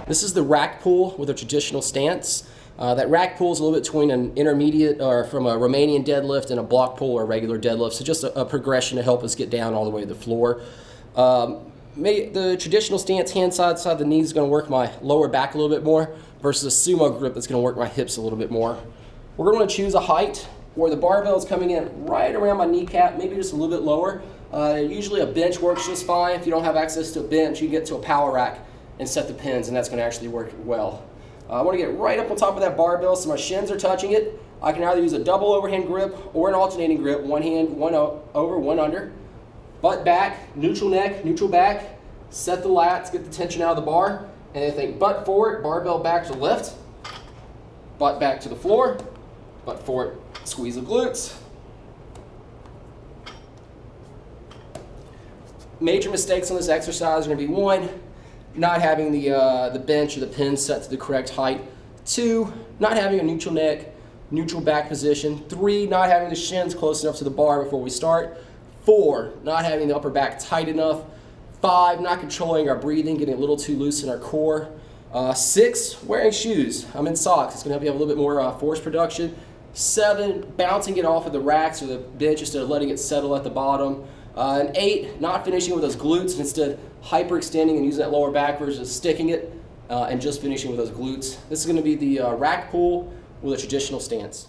This is the rack pull with a traditional stance. That rack pull is a little bit between an intermediate or from a Romanian deadlift and a block pull or a regular deadlift. So just a progression to help us get down all the way to the floor. The traditional stance, hand side the knee, is going to work my lower back a little bit more versus a sumo grip that's going to work my hips a little bit more. We're going to choose a height where the barbell is coming in right around my kneecap, maybe just a little bit lower. Usually a bench works just fine. If you don't have access to a bench, you can get to a power rack and set the pins, and that's going to actually work well. I want to get right up on top of that barbell so my shins are touching it. I can either use a double overhand grip or an alternating grip, one hand, one over, one under. Butt back, neutral neck, neutral back. Set the lats, get the tension out of the bar, and then think butt forward, barbell back to the left, butt back to the floor, butt forward, squeeze the glutes. Major mistakes on this exercise are going to be: 1, not having the bench or the pins set to the correct height; 2, not having a neutral neck, neutral back position; 3, not having the shins close enough to the bar before we start; 4, not having the upper back tight enough; 5, not controlling our breathing, getting a little too loose in our core; 6, wearing shoes. I'm in socks. It's going to help you have a little bit more force production. 7, bouncing it off of the racks or the bench instead of letting it settle at the bottom. And 8, not finishing with those glutes and instead hyperextending and using that lower back versus sticking it and just finishing with those glutes. This is going to be the rack pull with a traditional stance.